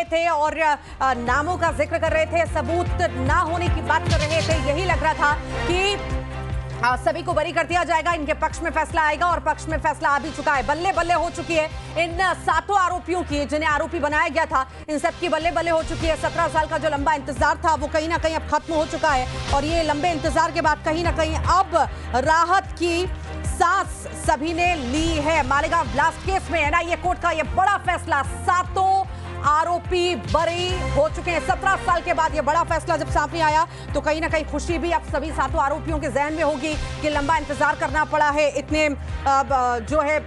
थे और नामों का जिक्र कर रहे थे, सबूत ना होने की बात कर रहे थे। यही लग रहा था कि सभी को बरी कर दिया जाएगा, इनके पक्ष में फैसला आएगा और पक्ष में फैसला आ भी चुका है। बल्ले बल्ले हो चुकी है इन 7 आरोपियों की, जिन्हें आरोपी बनाया गया था, इन सब की बल्ले बल्ले हो चुकी है। 17 साल का जो लंबा इंतजार था वो कहीं ना कहीं अब खत्म हो चुका है और ये लंबे इंतजार के बाद कहीं ना कहीं अब राहत की सांस सभी ने ली है। मालेगांव ब्लास्ट केस में एनआईए कोर्ट का ये बड़ा फैसला, 7 आरोपी बरी हो चुके हैं। 17 साल के बाद ये बड़ा फैसला जब सामने आया तो कहीं ना कहीं खुशी भी अब सभी 7 आरोपियों के जहन में होगी कि लंबा इंतजार करना पड़ा है, इतने जो है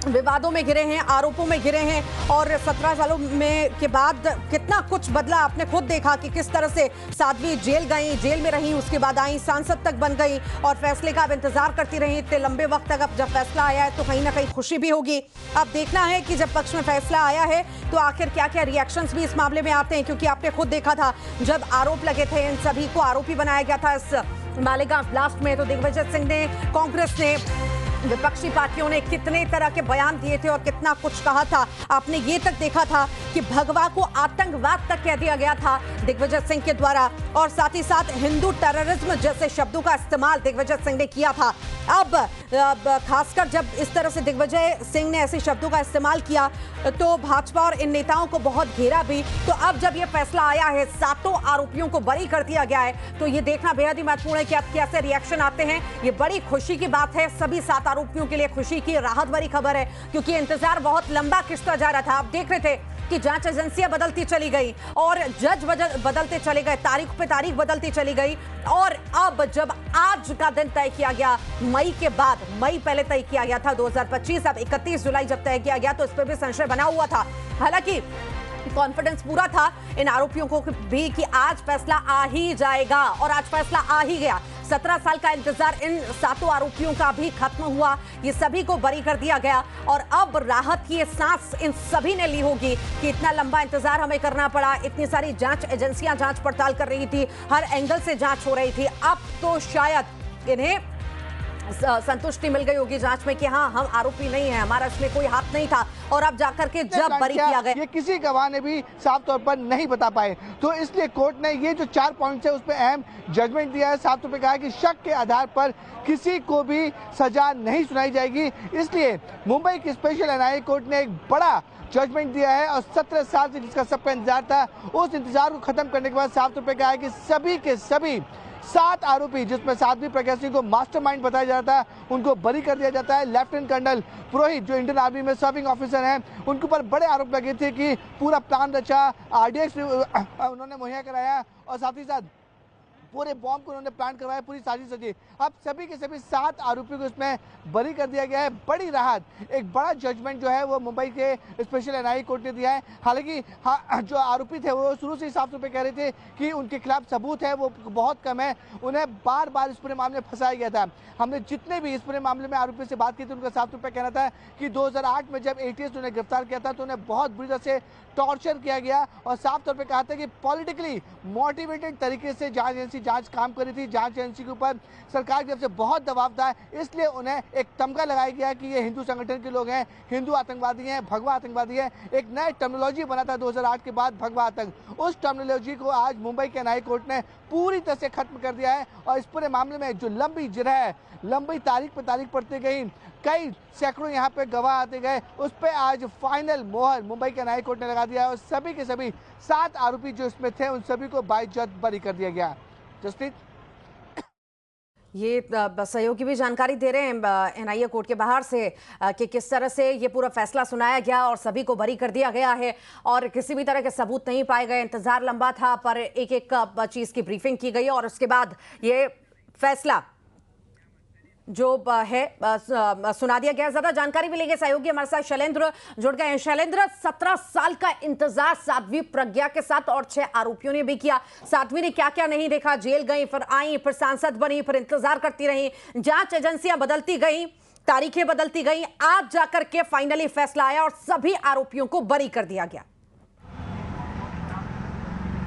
विवादों में घिरे हैं, आरोपों में घिरे हैं और 17 सालों में के बाद कितना कुछ बदला। आपने खुद देखा कि किस तरह से साध्वी जेल गई, जेल में रही, उसके बाद आई, सांसद तक बन गई और फैसले का अब इंतजार करती रही इतने लंबे वक्त तक। अब जब फैसला आया है तो कहीं ना कहीं खुशी भी होगी। अब देखना है कि जब पक्ष में फैसला आया है तो आखिर क्या क्या रिएक्शंस भी इस मामले में आते हैं, क्योंकि आपने खुद देखा था जब आरोप लगे थे, इन सभी को आरोपी बनाया गया था इस मालेगांव ब्लास्ट में, तो दिग्विजय सिंह ने, कांग्रेस ने, विपक्षी पार्टियों ने कितने तरह के बयान दिए थे और कितना कुछ कहा था। आपने ये तक देखा था कि भगवा को आतंकवाद तक कह दिया गया था दिग्विजय सिंह के द्वारा और साथ ही साथ हिंदू टेररिज्म जैसे शब्दों का इस्तेमाल दिग्विजय सिंह ने किया था। अब खासकर जब इस तरह से दिग्विजय सिंह ने ऐसे शब्दों का इस्तेमाल किया तो भाजपा और इन नेताओं को बहुत घेरा भी। तो अब जब यह फैसला आया है, 7 आरोपियों को बरी कर दिया गया है, तो ये देखना बेहद ही महत्वपूर्ण है कि अब कैसे रिएक्शन आते हैं। ये बड़ी खुशी की बात है, सभी 7 आरोपियों के लिए खुशी की, राहत भरी खबर है, क्योंकि इंतजार बहुत लंबा खिंचता जा रहा था। आप देख रहे थे कि जांच एजेंसियां बदलती चली गई और जज बदलते चले गए, तारीख पे तारीख बदलती चली गई और अब जब आज का दिन तय किया गया, मई के बाद, मई पहले तय किया गया था 2025, अब 31 जुलाई जब तय किया गया तो इस पर भी संशय बना हुआ था। हालांकि कॉन्फिडेंस पूरा था इन आरोपियों को भी कि आज फैसला आ ही जाएगा और आज फैसला आ ही गया। 17 साल का इंतजार इन 7 आरोपियों का भी खत्म हुआ, ये सभी को बरी कर दिया गया और अब राहत की सांस इन सभी ने ली होगी कि इतना लंबा इंतजार हमें करना पड़ा, इतनी सारी जांच एजेंसियां जांच पड़ताल कर रही थी, हर एंगल से जांच हो रही थी। अब तो शायद इन्हें संतुष्टि मिल गई होगी जांच में कि हाँ, हम आरोपी नहीं है, हमारा इसमें कोई हाथ नहीं था और अब जाकर के जब बरी किया गया, ये किसी गवाह ने भी साफ तौर पर नहीं बता पाए, तो इसलिए कोर्ट ने ये जो 4 पॉइंट्स है उस पर अहम जजमेंट दिया है। साफ तौर पर कहा है कि शक के आधार पर किसी को भी सजा नहीं सुनाई जाएगी। इसलिए मुंबई की स्पेशल एनआईए कोर्ट ने एक बड़ा जजमेंट दिया है और 17 साल से जिसका सबका इंतजार था, उस इंतजार को खत्म करने के बाद साफ तौर पर कहा है कि सभी के सभी 7 आरोपी, जिसमें साध्वी प्रज्ञा सिंह को मास्टरमाइंड बताया जाता है, उनको बरी कर दिया जाता है। लेफ्टिनेंट कर्नल पुरोहित जो इंडियन आर्मी में सर्विंग ऑफिसर हैं, उनके ऊपर बड़े आरोप लगे थे कि पूरा प्लान रचा, आरडीएक्स उन्होंने मुहैया कराया और साथ ही साथ पूरे बॉम्ब को उन्होंने प्लान करवाया, पूरी साजिश रची। अब सभी के सभी 7 आरोपियों को इसमें बरी कर दिया गया है। बड़ी राहत, एक बड़ा जजमेंट जो है वो मुंबई के स्पेशल एनआईए कोर्ट ने दिया है। हालांकि जो आरोपी थे वो शुरू से ही साफ तौर पे कह रहे थे कि उनके खिलाफ सबूत है वो बहुत कम है, उन्हें बार बार इस पूरे मामले में फंसाया गया था। हमने जितने भी इस पूरे मामले में आरोपियों से बात की थी उनका साफ तौर पर कहना था कि 2008 में जब एटीएस ने उन्हें गिरफ्तार किया था तो उन्हें बहुत बुरी तरह से टॉर्चर किया गया और साफ तौर पर कहा था कि पॉलिटिकली मोटिवेटेड तरीके से जांच एजेंसी जांच काम कर रही थी, जांच एजेंसी के ऊपर सरकार की तरफ से बहुत दबाव था, इसलिए उन्हें एक तमगा लगाया गया कि ये हिंदू संगठन के लोग हैं, हिंदू आतंकवादी हैं, भगवा आतंकवादी है। एक नया टर्मिनोलॉजी बना था 2008 के बाद, भगवा आतंक। उस टर्मिनोलॉजी को आज मुंबई के एनआईए कोर्ट ने पूरी तरह से खत्म कर दिया है और इस पूरे मामले में जो लंबी जिरह है, लंबी तारीख पर तारीख पड़ती गई, कई सैकड़ों यहाँ पे गवाह आते गए, उस पर आज फाइनल मोहर मुंबई के एनआईए कोर्ट ने लगा दिया है और सभी के सभी 7 आरोपी जो इसमें थे उन सभी को बाइज्जत बरी कर दिया गया। जसप्रीत, ये सहयोगी भी जानकारी दे रहे हैं एनआईए कोर्ट के बाहर से कि किस तरह से ये पूरा फैसला सुनाया गया और सभी को बरी कर दिया गया है और किसी भी तरह के सबूत नहीं पाए गए। इंतजार लंबा था पर एक एक चीज की ब्रीफिंग की गई और उसके बाद ये फैसला जो है सुना दिया गया। ज्यादा जानकारी भी लेंगे, सहयोगी हमारे साथ शैलेंद्र जुड़ गए हैं। शैलेंद्र, 17 साल का इंतजार साध्वी प्रज्ञा के साथ और 6 आरोपियों ने भी किया। साध्वी ने क्या क्या नहीं देखा, जेल गई, फिर आई, फिर सांसद बनी, फिर इंतजार करती रही, जांच एजेंसियां बदलती गई, तारीखें बदलती गई, आज जाकर के फाइनली फैसला आया और सभी आरोपियों को बरी कर दिया गया।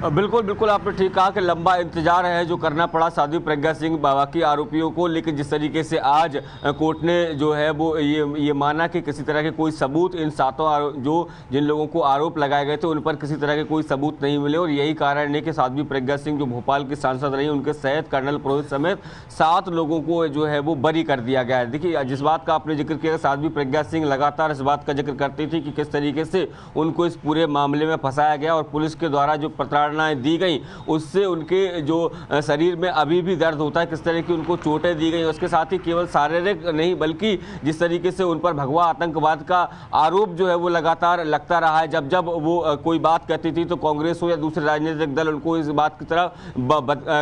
बिल्कुल बिल्कुल, आपने ठीक कहा कि लंबा इंतजार है जो करना पड़ा साध्वी प्रज्ञा सिंह बाकी आरोपियों को, लेकिन जिस तरीके से आज कोर्ट ने जो है वो ये माना कि किसी तरह के कोई सबूत इन सातों जिन लोगों को आरोप लगाए गए थे उन पर किसी तरह के कोई सबूत नहीं मिले, और यही कारण है कि साध्वी प्रज्ञा सिंह जो भोपाल की सांसद रही उनके सहित कर्नल पुरोहित समेत 7 लोगों को जो है वो बरी कर दिया गया है। देखिए, जिस बात का आपने जिक्र किया, साध्वी प्रज्ञा सिंह लगातार इस बात का जिक्र करती थी कि किस तरीके से उनको इस पूरे मामले में फंसाया गया और पुलिस के द्वारा जो प्रताड़नाएं दी गई उससे उनके जो शरीर में अभी भी दर्द होता है, किस तरह की उनको चोटें दी गई। उसके साथ ही केवल शारीरिक नहीं बल्कि जिस तरीके से उन पर भगवा आतंकवाद का आरोप जो है वो लगातार लगता रहा है। जब जब वो कोई बात कहती थी तो कांग्रेस हो या दूसरे राजनीतिक दल उनको इस बात की तरफ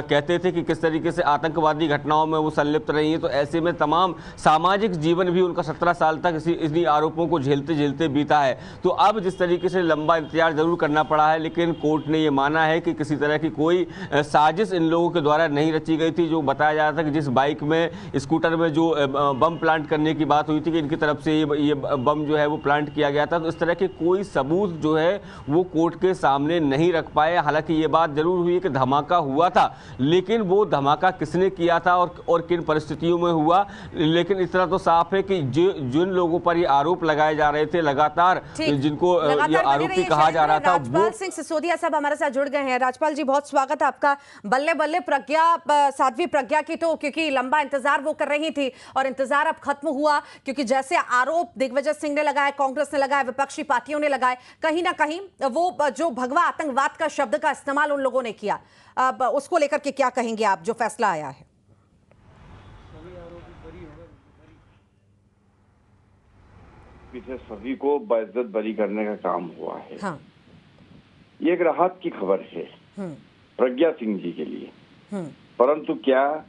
कहते थे कि किस तरीके से आतंकवादी घटनाओं में वो संलिप्त रही है। तो ऐसे में तमाम सामाजिक जीवन भी उनका 17 साल तक इन्हीं आरोपों को झेलते झेलते बीता है। तो अब जिस तरीके से लंबा इंतजार जरूर करना पड़ा है, लेकिन कोर्ट ने ये माना है कि किसी तरह की कोई साजिश इन लोगों के द्वारा नहीं रची गई थी। जो बताया जा रहा था कि जिस बाइक में स्कूटर में जो बम प्लांट करने की बात हुई थी कि इनकी तरफ से ये बम जो है वो प्लांट किया गया था, तो इस तरह के कोई सबूत जो है वो कोर्ट के सामने नहीं रख पाए। हालांकि ये बात जरूर हुई कि धमाका हुआ था, लेकिन वो धमाका किसने किया था और किन परिस्थितियों में हुआ, लेकिन इतना तो साफ है कि जिन लोगों पर ये आरोप लगाए जा रहे थे लगातार, जिनको ये आरोपी कहा जा रहा था, राजपाल सिंह सिसोदिया साहब हमारे साथ जुड़ गए हैं। राजपाल जी, बहुत स्वागत है आपका। बल्ले बल्ले प्रज्ञा, साध्वी प्रज्ञा की, तो क्योंकि लंबा इंतजार वो कर रही थी और इंतजार अब खत्म हुआ, क्योंकि जैसे आरोप दिग्विजय सिंह ने लगाए, कांग्रेस ने लगाए, विपक्षी पार्टियों ने लगाए, कहीं ना कहीं वो जो भगवा आतंकवाद का शब्द का इस्तेमाल उन लोगों ने किया, अब उसको लेकर के क्या कहेंगे आप, जो फैसला आया है? पीछे सभी को बाइज्जत बरी करने का काम हुआ है। हाँ। ये एक राहत की खबर है प्रज्ञा सिंह जी के लिए, परंतु क्या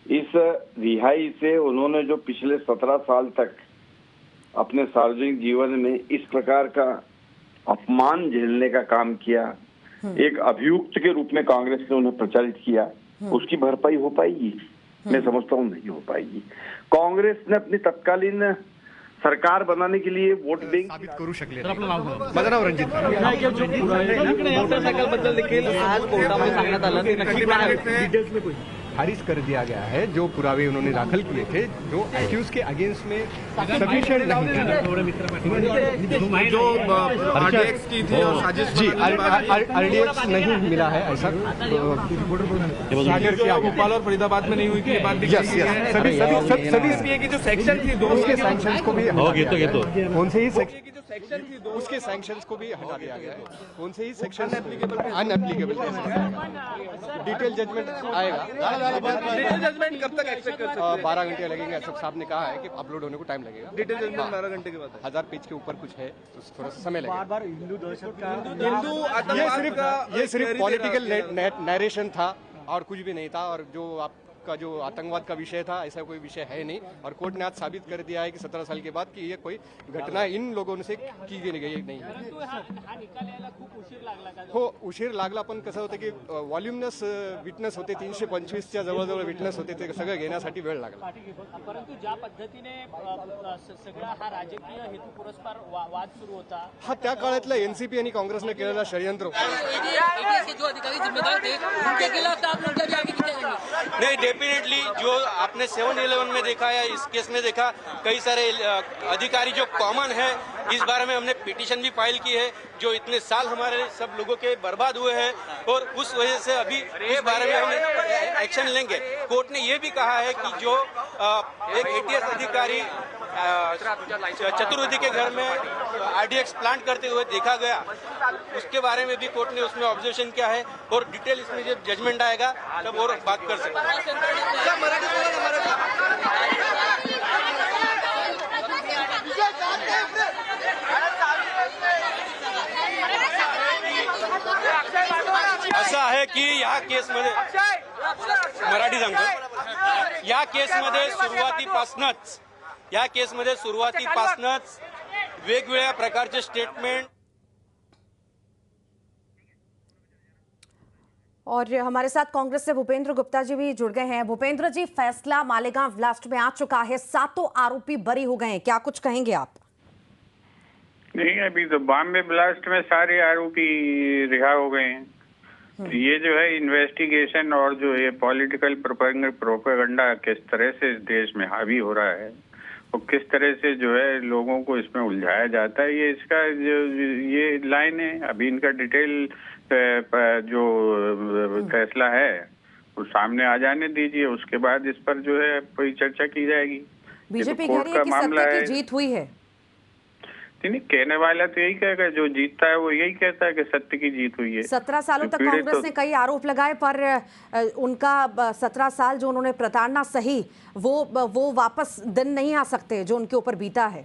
इस रिहाई से उन्होंने जो पिछले 17 साल तक अपने सार्वजनिक जीवन में इस प्रकार का अपमान झेलने का काम किया, एक अभियुक्त के रूप में कांग्रेस ने उन्हें प्रचारित किया, उसकी भरपाई हो पाएगी? मैं समझता हूँ नहीं हो पाएगी। कांग्रेस ने अपनी तत्कालीन सरकार बनाने के लिए वोट बैंक साबित करू शकले माझं नाव रणजित मोटरसायकल बद्दल देखील आज कोर्टामध्ये सांगण्यात आलं की नक्की डिटेल्स में खारिज कर दिया गया है जो पुरावे उन्होंने दाखिल किए थे, जो एक्यूज के अगेंस्ट में सफिशिएंट नहीं जो आरडीएक्स की थी और साजिश जी आरडीएक्स नहीं मिला है, ऐसा भोपाल और फरीदाबाद में नहीं हुई थी, ये बात सभी की जो सेक्शन थी उसके सैंक्शंस को भी कौन से ही सेक्शन थी उसके सैंक्शंस को भी हटा दिया गया है, कौन से ही सेक्शन अनएप्लीकेबल डिटेल जजमेंट आएगा। डिटेल जजमेंट कब तक एक्सपेक्ट कर सकते हैं? 12 घंटे लगेंगे, एसएफ साहब ने कहा है कि अपलोड होने को टाइम लगेगा। डिटेल जजमेंट 12 घंटे के बाद 1000 पेज के ऊपर कुछ है तो थोड़ा सा समय लगेगा। बार हिंदू दहशत का ये सिर्फ पॉलिटिकल नरेशन था और कुछ भी नहीं था, और जो आपका जो आतंकवाद का विषय था ऐसा कोई विषय है नहीं, और कोर्ट ने आज साबित कर दिया है कि 17 साल के बाद कि ये कोई घटना इन लोगों से की गई नहीं है। हो उशीर लागला, पण कसं होतं की व्हॉल्युमनेस विटनेस होते, 325च्या जवळजवळ विटनेस होते, ते सगळं घेण्यासाठी वेळ लागला। परंतु ज्या पद्धतीने सगळा हा राजकीय हेतू पुरस्कार वाद सुरू होता, हा त्या काळातला एनसीपी आणि काँग्रेसने केलेला षडयंत्र जो अधिकारी जिम्मेदार थे उनके खिलाफ आप लोग क्या आगे नहीं, डेफिनेटली जो आपने 7-11 में देखा या इस केस में देखा, कई सारे अधिकारी जो कॉमन है, इस बारे में हमने पिटीशन भी फाइल की है, जो इतने साल हमारे सब लोगों के बर्बाद हुए हैं, और उस वजह से अभी इस बारे में हम एक्शन लेंगे। कोर्ट ने ये भी कहा है कि जो एक एटीएस अधिकारी चतुर्वेदी के घर में आरडीएक्स प्लांट करते हुए देखा गया, उसके बारे में भी कोर्ट ने उसमें ऑब्जर्वेशन किया है, और डिटेल इसमें जब जजमेंट आएगा तब और बात कर सकते हैं। असं आहे की या केसमध्ये मराठी सांगतो, या केसमध्ये सुरुवातीपासूनच वेगवेगळ्या प्रकारचे स्टेटमेंट। और हमारे साथ कांग्रेस से भूपेंद्र गुप्ता जी भी जुड़ गए हैं। भूपेंद्र जी, फैसला मालेगांव ब्लास्ट में आ चुका है, 7 आरोपी बरी हो गए हैं, क्या कुछ कहेंगे आप? नहीं, अभी तो बॉम्बे ब्लास्ट में सारे आरोपी रिहा हो गए हैं, ये जो है इन्वेस्टिगेशन और जो ये पॉलिटिकल प्रोपेगेंडा किस तरह से इस देश में हावी हो रहा है और किस तरह से जो है लोगों को इसमें उलझाया जाता है, ये इसका जो ये लाइन है। अभी इनका डिटेल जो फैसला है वो सामने आ जाने दीजिए, उसके बाद इस पर जो है कोई चर्चा की जाएगी। बीजेपी कह रही है कि सत्य की जीत हुई है। नहीं, कहने वाला तो यही कहेगा, जो जीतता है वो यही कहता है कि सत्य की जीत हुई है। 17 सालों तक कांग्रेस ने कई आरोप लगाए, पर उनका 17 साल जो उन्होंने प्रताड़ना सही, वो वापस दिन नहीं आ सकते जो उनके ऊपर बीता है।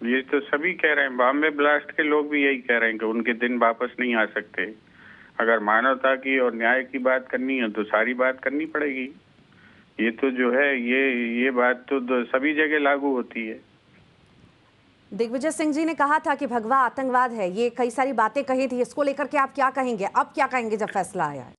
ये तो सभी कह रहे हैं, बॉम्बे ब्लास्ट के लोग भी यही कह रहे हैं कि उनके दिन वापस नहीं आ सकते। अगर मानवता की और न्याय की बात करनी है तो सारी बात करनी पड़ेगी। ये तो जो है ये बात तो सभी जगह लागू होती है। दिग्विजय सिंह जी ने कहा था कि भगवा आतंकवाद है, ये कई सारी बातें कही थी, इसको लेकर के आप क्या कहेंगे, अब क्या कहेंगे जब फैसला आया है?